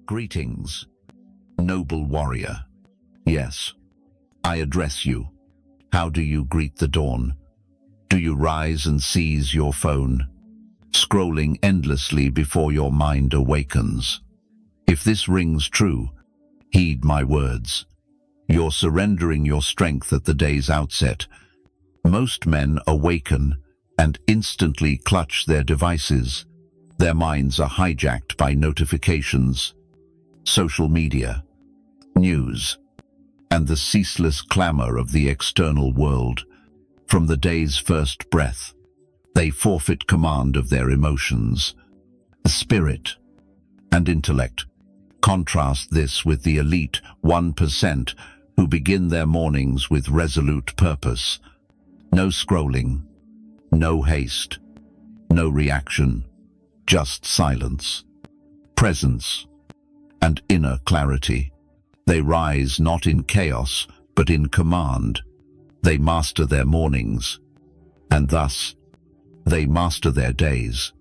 Greetings, noble warrior. Yes, I address you. How do you greet the dawn? Do you rise and seize your phone, scrolling endlessly before your mind awakens? If this rings true, heed my words. You're surrendering your strength at the day's outset. Most men awaken and instantly clutch their devices. Their minds are hijacked by notifications, social media, news, and the ceaseless clamor of the external world. From the day's first breath, they forfeit command of their emotions, spirit, and intellect. Contrast this with the elite 1% who begin their mornings with resolute purpose. No scrolling, no haste, no reaction, just silence, presence, and inner clarity. They rise not in chaos, but in command. They master their mornings, and thus they master their days.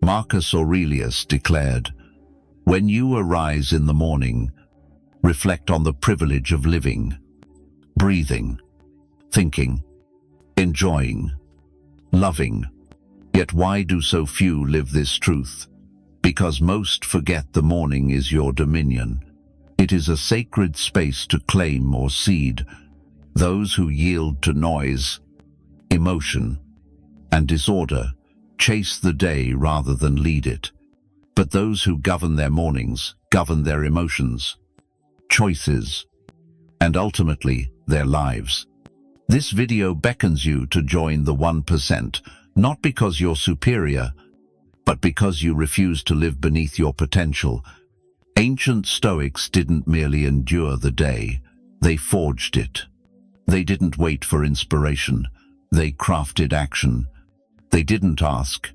Marcus Aurelius declared, "When you arise in the morning, reflect on the privilege of living, breathing, thinking, enjoying, loving." Yet why do so few live this truth? Because most forget the morning is your dominion. It is a sacred space to claim or cede. Those who yield to noise, emotion, and disorder chase the day rather than lead it. But those who govern their mornings govern their emotions, choices, and ultimately their lives. This video beckons you to join the 1%, not because you're superior, but because you refuse to live beneath your potential. Ancient Stoics didn't merely endure the day, they forged it. They didn't wait for inspiration, they crafted action. They didn't ask,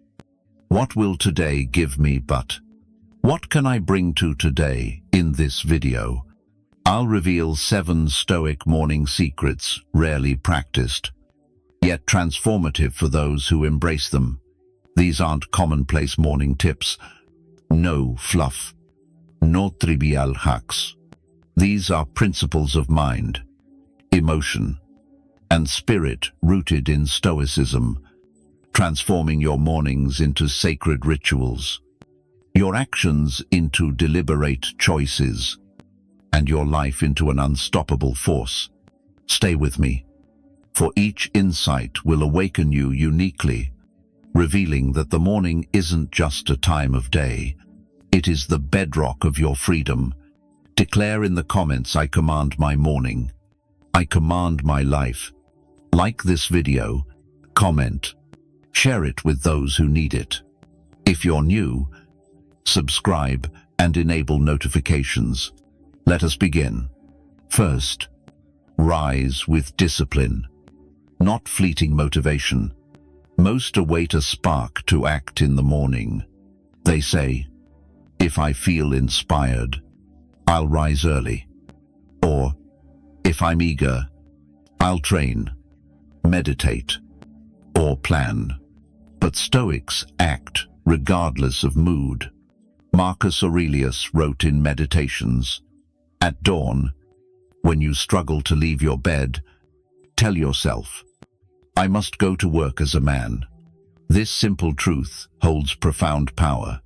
"What will today give me?" but, "What can I bring to today?" In this video, I'll reveal 7 Stoic morning secrets rarely practiced, yet transformative for those who embrace them. These aren't commonplace morning tips. No fluff. No trivial hacks. These are principles of mind, emotion, and spirit rooted in Stoicism, transforming your mornings into sacred rituals, your actions into deliberate choices, and your life into an unstoppable force. Stay with me, for each insight will awaken you uniquely, revealing that the morning isn't just a time of day. It is the bedrock of your freedom. Declare in the comments, "I command my morning. I command my life." Like this video, comment, share it with those who need it. If you're new, subscribe and enable notifications. Let us begin. First, rise with discipline, not fleeting motivation. Most await a spark to act in the morning. They say, "If I feel inspired, I'll rise early." Or, "If I'm eager, I'll train, meditate, or plan." But Stoics act regardless of mood. Marcus Aurelius wrote in Meditations, "At dawn, when you struggle to leave your bed, tell yourself, 'I must go to work as a man.'" This simple truth holds profound power.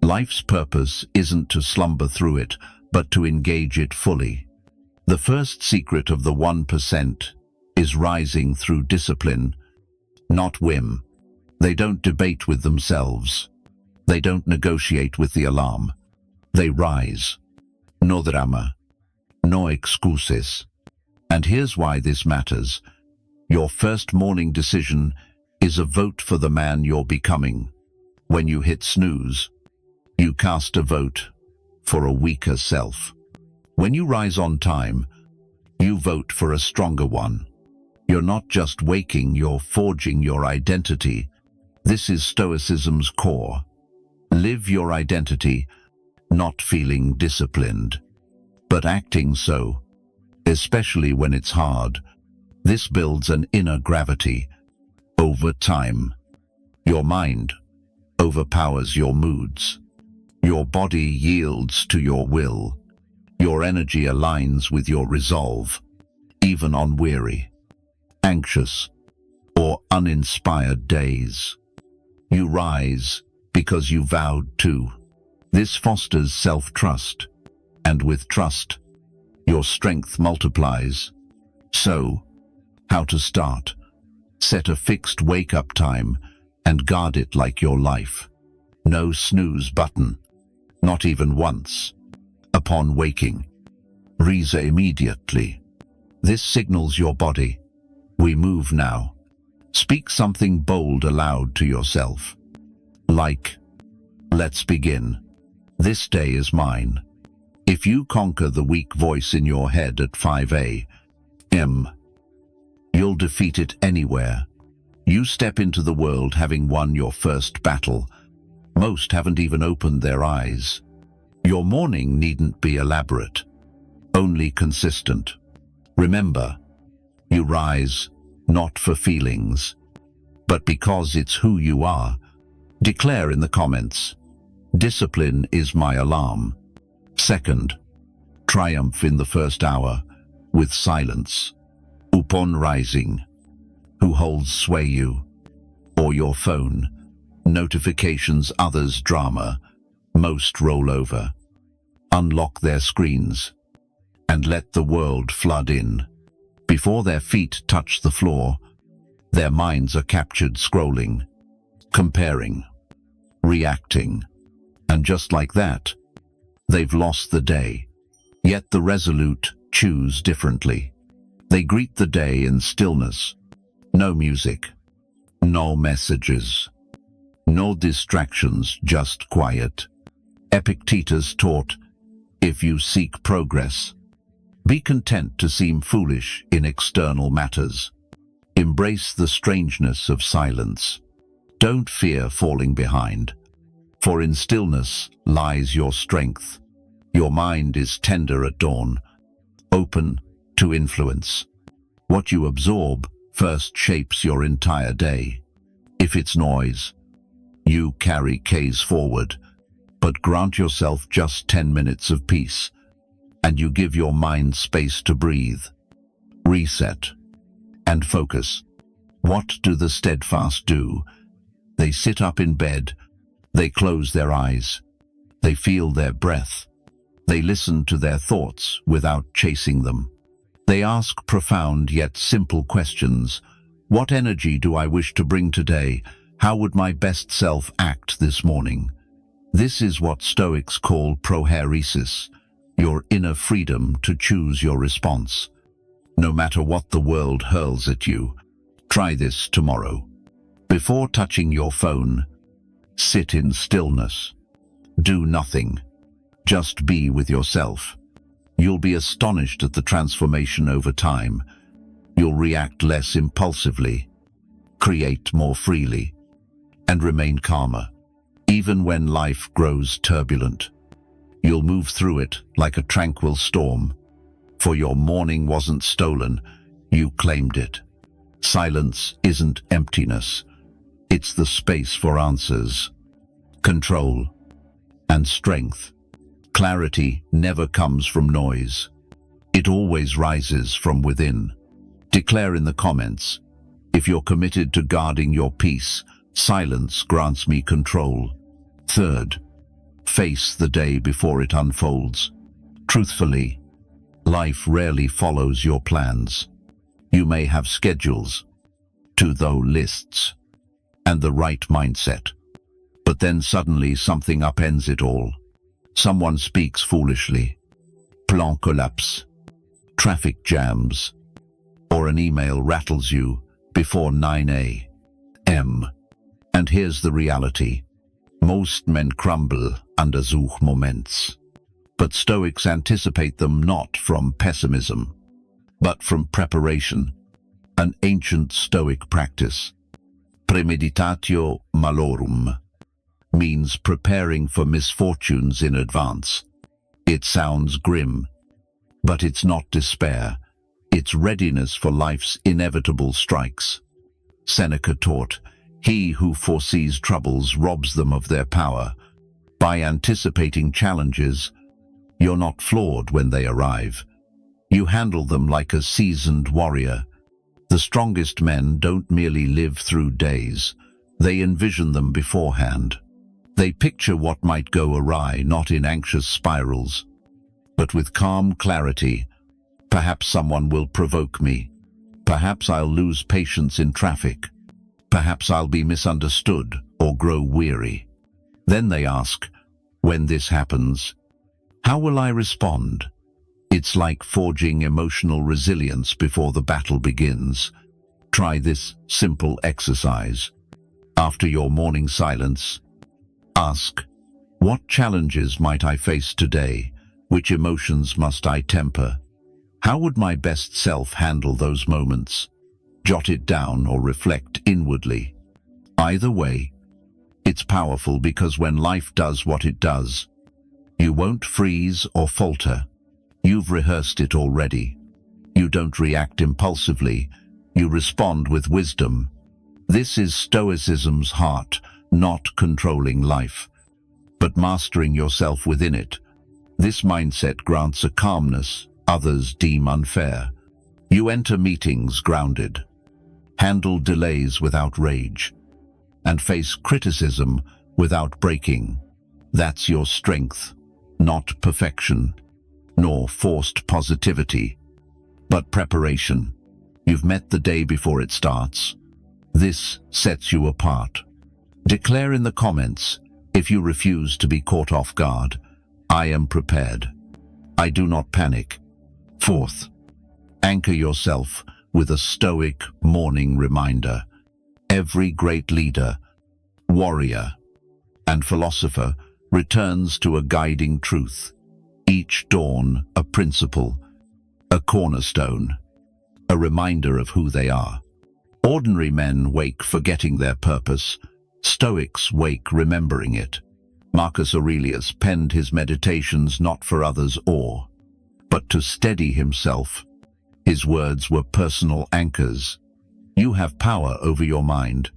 Life's purpose isn't to slumber through it, but to engage it fully. The first secret of the 1% is rising through discipline, not whim. They don't debate with themselves. They don't negotiate with the alarm. They rise. No drama, no excuses. And here's why this matters. Your first morning decision is a vote for the man you're becoming. When you hit snooze, you cast a vote for a weaker self. When you rise on time, you vote for a stronger one. You're not just waking, you're forging your identity. This is Stoicism's core. Live your identity, not feeling disciplined, but acting so, especially when it's hard. This builds an inner gravity. Over time, your mind overpowers your moods. Your body yields to your will. Your energy aligns with your resolve, even on weary, anxious, or uninspired days. You rise because you vowed to. This fosters self-trust, and with trust, your strength multiplies. So, how to start? Set a fixed wake-up time and guard it like your life. No snooze button, not even once. Upon waking, rise immediately. This signals your body. We move now. Speak something bold aloud to yourself. Like, let's begin. This day is mine. If you conquer the weak voice in your head at 5 a.m., you'll defeat it anywhere. You step into the world having won your first battle. Most haven't even opened their eyes. Your morning needn't be elaborate, only consistent. Remember, you rise not for feelings, but because it's who you are. Declare in the comments, discipline is my alarm. Second, triumph in the first hour with silence. Upon rising, who holds sway you, or your phone, notifications, others drama, most roll over. Unlock their screens and let the world flood in. Before their feet touch the floor, their minds are captured scrolling, comparing, reacting, and just like that, they've lost the day. Yet the resolute choose differently. They greet the day in stillness. No music, no messages, no distractions, just quiet. Epictetus taught, if you seek progress, be content to seem foolish in external matters. Embrace the strangeness of silence. Don't fear falling behind, for in stillness lies your strength. Your mind is tender at dawn, open to influence. What you absorb first shapes your entire day. If it's noise, you carry K's forward, but grant yourself just 10 minutes of peace, and you give your mind space to breathe, reset, and focus. What do the steadfast do? They sit up in bed, they close their eyes, they feel their breath, they listen to their thoughts without chasing them. They ask profound yet simple questions. What energy do I wish to bring today? How would my best self act this morning? This is what Stoics call prohairesis, your inner freedom to choose your response. No matter what the world hurls at you, try this tomorrow. Before touching your phone, sit in stillness. Do nothing. Just be with yourself. You'll be astonished at the transformation over time. You'll react less impulsively, create more freely, and remain calmer. Even when life grows turbulent, you'll move through it like a tranquil storm. For your morning wasn't stolen, you claimed it. Silence isn't emptiness. It's the space for answers, control, and strength. Clarity never comes from noise. It always rises from within. Declare in the comments, if you're committed to guarding your peace, silence grants me control. Third, face the day before it unfolds. Truthfully, life rarely follows your plans. You may have schedules, to-do lists, and the right mindset. But then suddenly something upends it all. Someone speaks foolishly, plan collapse, traffic jams, or an email rattles you before 9 a.m. And here's the reality. Most men crumble under such moments. But Stoics anticipate them not from pessimism, but from preparation, an ancient Stoic practice. Premeditatio malorum means preparing for misfortunes in advance. It sounds grim, but it's not despair. It's readiness for life's inevitable strikes. Seneca taught, he who foresees troubles robs them of their power. By anticipating challenges, you're not flawed when they arrive. You handle them like a seasoned warrior. The strongest men don't merely live through days. They envision them beforehand. They picture what might go awry, not in anxious spirals, but with calm clarity. Perhaps someone will provoke me. Perhaps I'll lose patience in traffic. Perhaps I'll be misunderstood or grow weary. Then they ask, when this happens, how will I respond? It's like forging emotional resilience before the battle begins. Try this simple exercise. After your morning silence, ask, what challenges might I face today? Which emotions must I temper? How would my best self handle those moments? Jot it down or reflect inwardly. Either way, it's powerful because when life does what it does, you won't freeze or falter. You've rehearsed it already. You don't react impulsively. You respond with wisdom. This is Stoicism's heart, not controlling life, but mastering yourself within it. This mindset grants a calmness others deem unfair. You enter meetings grounded, handle delays without rage, and face criticism without breaking. That's your strength, not perfection, nor forced positivity, but preparation. You've met the day before it starts. This sets you apart. Declare in the comments, if you refuse to be caught off guard, I am prepared. I do not panic. Fourth, anchor yourself with a Stoic morning reminder. Every great leader, warrior, and philosopher returns to a guiding truth. Each dawn a principle, a cornerstone, a reminder of who they are. Ordinary men wake forgetting their purpose. Stoics wake remembering it. Marcus Aurelius penned his meditations not for others' awe, but to steady himself. His words were personal anchors. You have power over your mind,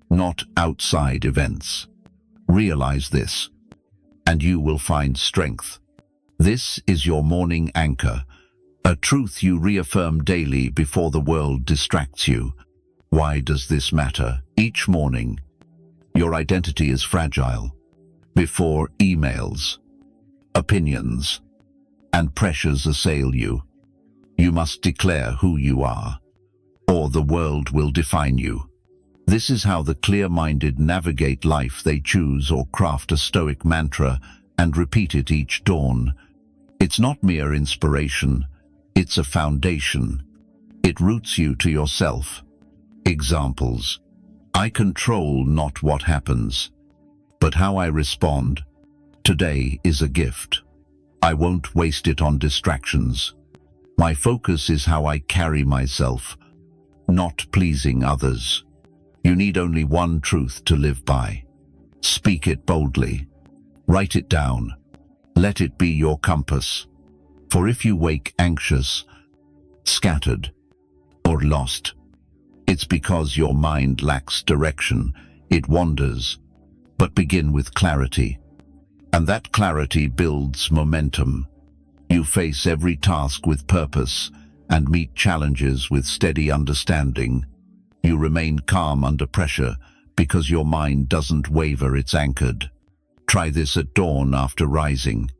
not outside events. Realize this, and you will find strength. This is your morning anchor, a truth you reaffirm daily before the world distracts you. Why does this matter? Each morning, your identity is fragile. Before emails, opinions, and pressures assail you, you must declare who you are, or the world will define you. This is how the clear-minded navigate life. They choose or craft a Stoic mantra and repeat it each dawn. It's not mere inspiration, it's a foundation. It roots you to yourself. Examples: I control not what happens, but how I respond. Today is a gift. I won't waste it on distractions. My focus is how I carry myself, not pleasing others. You need only one truth to live by. Speak it boldly. Write it down. Let it be your compass. For if you wake anxious, scattered, or lost, it's because your mind lacks direction. It wanders. But begin with clarity. And that clarity builds momentum. You face every task with purpose and meet challenges with steady understanding. You remain calm under pressure because your mind doesn't waver, it's anchored. Try this at dawn after rising.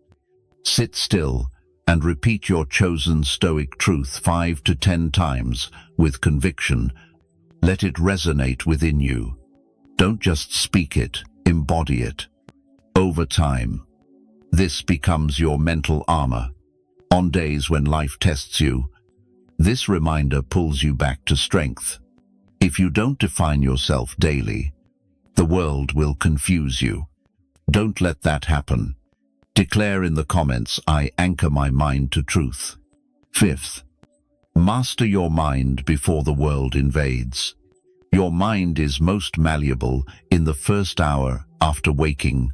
Sit still and repeat your chosen Stoic truth 5 to 10 times with conviction. Let it resonate within you. Don't just speak it, embody it. Over time, this becomes your mental armor. On days when life tests you, this reminder pulls you back to strength. If you don't define yourself daily, the world will confuse you. Don't let that happen. Declare in the comments, I anchor my mind to truth. Fifth, master your mind before the world invades. Your mind is most malleable in the first hour after waking.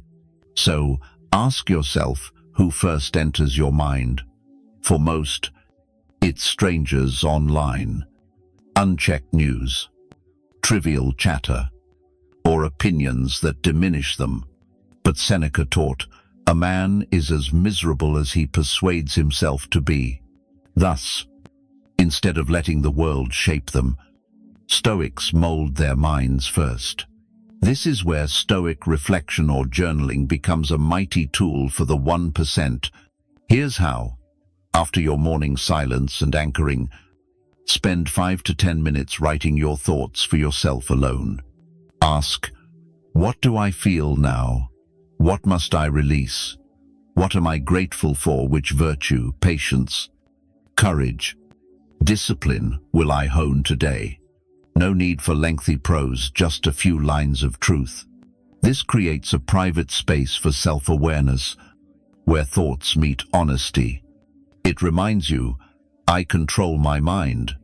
So ask yourself who first enters your mind. For most, it's strangers online, unchecked news, trivial chatter, or opinions that diminish them. But Seneca taught, a man is as miserable as he persuades himself to be. Thus, instead of letting the world shape them, Stoics mold their minds first. This is where Stoic reflection or journaling becomes a mighty tool for the 1%. Here's how. After your morning silence and anchoring, spend 5 to 10 minutes writing your thoughts for yourself alone. Ask, what do I feel now? What must I release? What am I grateful for? Which virtue, patience, courage, discipline will I hone today? No need for lengthy prose, just a few lines of truth. This creates a private space for self-awareness, where thoughts meet honesty. It reminds you, I control my mind.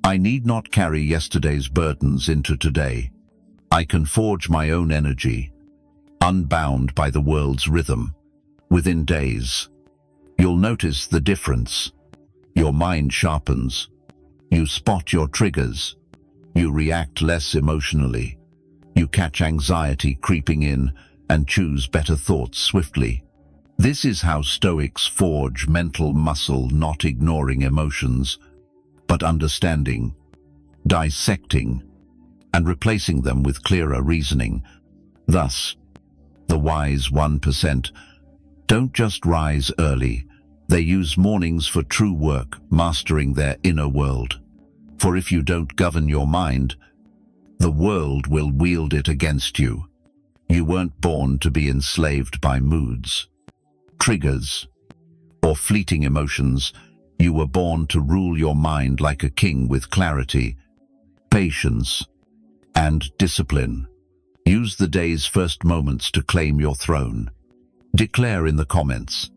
I need not carry yesterday's burdens into today. I can forge my own energy, unbound by the world's rhythm. Within days, you'll notice the difference. Your mind sharpens. You spot your triggers. You react less emotionally. You catch anxiety creeping in and choose better thoughts swiftly. This is how Stoics forge mental muscle, not ignoring emotions, but understanding, dissecting, and replacing them with clearer reasoning. Thus, the wise 1% don't just rise early. They use mornings for true work, mastering their inner world. For if you don't govern your mind, the world will wield it against you. You weren't born to be enslaved by moods, triggers, or fleeting emotions. You were born to rule your mind like a king with clarity, patience, and discipline. Use the day's first moments to claim your throne. Declare in the comments,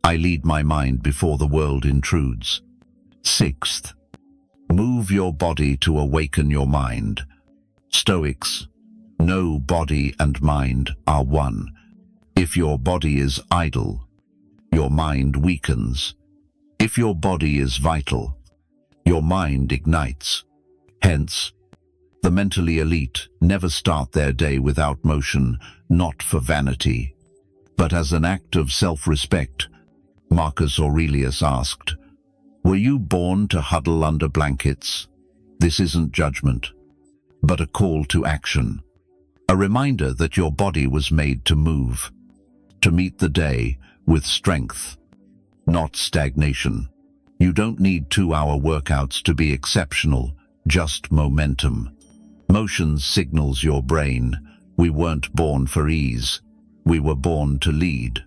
I lead my mind before the world intrudes. 6th, move your body to awaken your mind. Stoics know body and mind are one. If your body is idle, your mind weakens. If your body is vital, your mind ignites. Hence, the mentally elite never start their day without motion, not for vanity, but as an act of self-respect. Marcus Aurelius asked, were you born to huddle under blankets? This isn't judgment, but a call to action. A reminder that your body was made to move, to meet the day with strength, not stagnation. You don't need 2-hour workouts to be exceptional, just momentum. Motion signals your brain, we weren't born for ease, we were born to lead.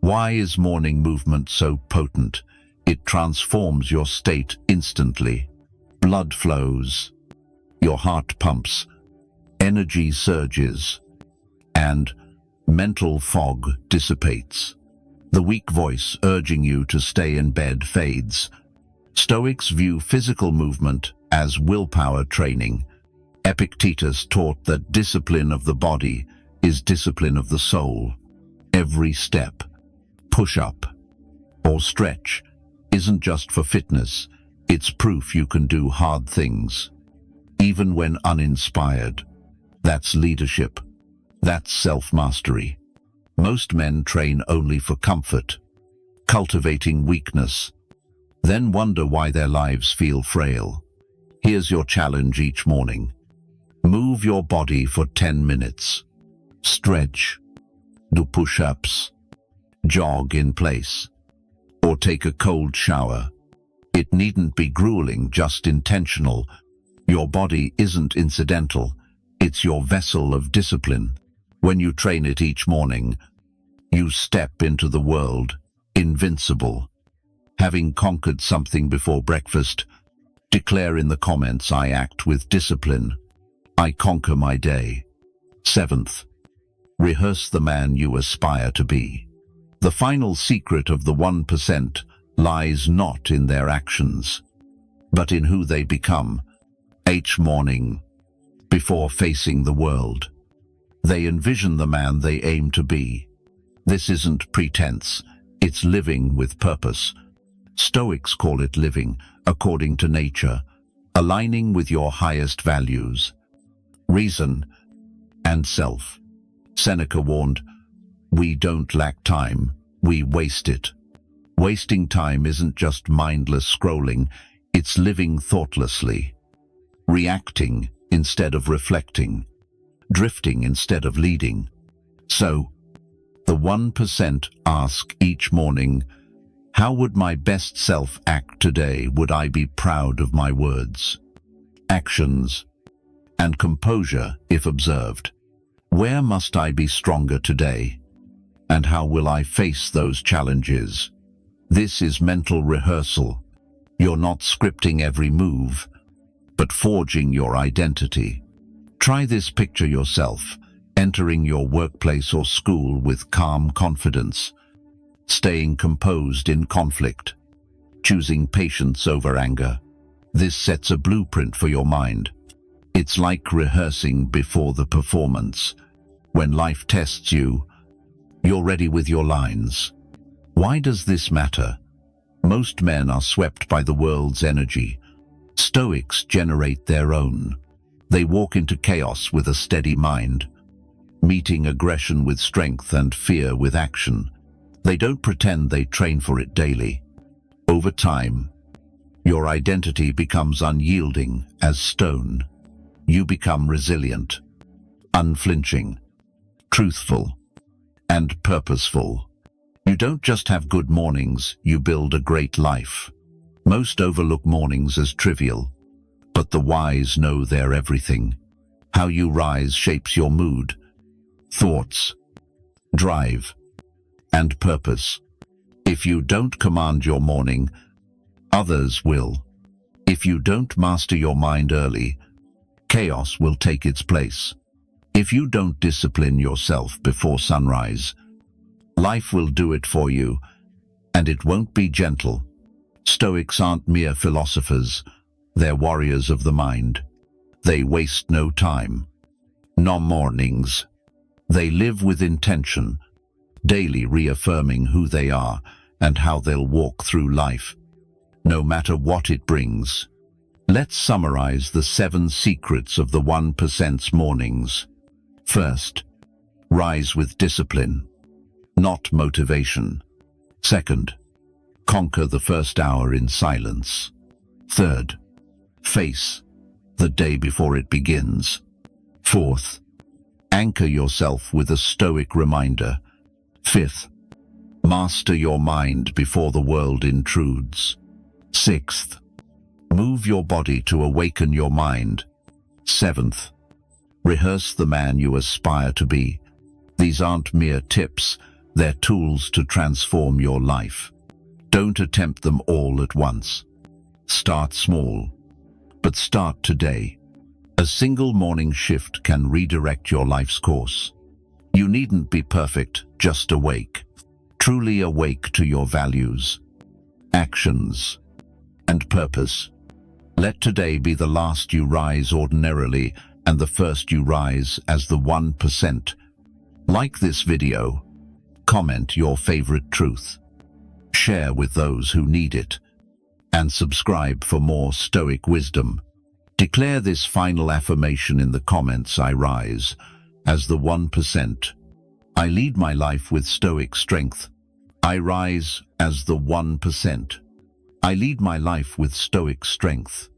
Why is morning movement so potent? It transforms your state instantly. Blood flows, your heart pumps, energy surges, and mental fog dissipates. The weak voice urging you to stay in bed fades. Stoics view physical movement as willpower training. Epictetus taught that discipline of the body is discipline of the soul. Every step, push-up, or stretch isn't just for fitness, it's proof you can do hard things, even when uninspired. That's leadership. That's self-mastery. Most men train only for comfort, cultivating weakness, then wonder why their lives feel frail. Here's your challenge each morning. Move your body for 10 minutes. Stretch, do push-ups, jog in place, or take a cold shower. It needn't be grueling, just intentional. Your body isn't incidental, it's your vessel of discipline. When you train it each morning, you step into the world invincible. Having conquered something before breakfast, declare in the comments, I act with discipline. I conquer my day. 7th, rehearse the man you aspire to be. The final secret of the 1% lies not in their actions, but in who they become. Each morning, before facing the world, they envision the man they aim to be. This isn't pretense, it's living with purpose. Stoics call it living according to nature, aligning with your highest values, reason, and self. Seneca warned, We don't lack time, we waste it. Wasting time isn't just mindless scrolling, it's living thoughtlessly, reacting instead of reflecting, drifting instead of leading. So, the 1% ask each morning, how would my best self act today? Would I be proud of my words, actions, and composure if observed? Where must I be stronger today? And how will I face those challenges? This is mental rehearsal. You're not scripting every move, but forging your identity. Try this. Picture yourself entering your workplace or school with calm confidence, staying composed in conflict, choosing patience over anger. This sets a blueprint for your mind. It's like rehearsing before the performance. When life tests you, you're ready with your lines. Why does this matter? Most men are swept by the world's energy. Stoics generate their own. They walk into chaos with a steady mind, meeting aggression with strength and fear with action. They don't pretend, they train for it daily. Over time, your identity becomes unyielding as stone. You become resilient, unflinching, truthful, and purposeful. You don't just have good mornings, you build a great life. Most overlook mornings as trivial, but the wise know they're everything. How you rise shapes your mood, thoughts, drive, and purpose. If you don't command your morning, others will. If you don't master your mind early, chaos will take its place. If you don't discipline yourself before sunrise, life will do it for you, and it won't be gentle. Stoics aren't mere philosophers, they're warriors of the mind. They waste no time, no mornings. They live with intention, daily reaffirming who they are and how they'll walk through life, no matter what it brings. Let's summarize the 7 secrets of the 1%'s mornings. First, rise with discipline, not motivation. Second, conquer the first hour in silence. Third, face the day before it begins. Fourth, anchor yourself with a Stoic reminder. Fifth, master your mind before the world intrudes. Sixth, move your body to awaken your mind. Seventh, rehearse the man you aspire to be. These aren't mere tips, they're tools to transform your life. Don't attempt them all at once. Start small, but start today. A single morning shift can redirect your life's course. You needn't be perfect, just awake. Truly awake to your values, actions, and purpose. Let today be the last you rise ordinarily and the first you rise as the 1%. Like this video, comment your favorite truth, share with those who need it, and subscribe for more Stoic wisdom. Declare this final affirmation in the comments. I rise as the 1%. I lead my life with Stoic strength. I rise as the 1%. I lead my life with Stoic strength.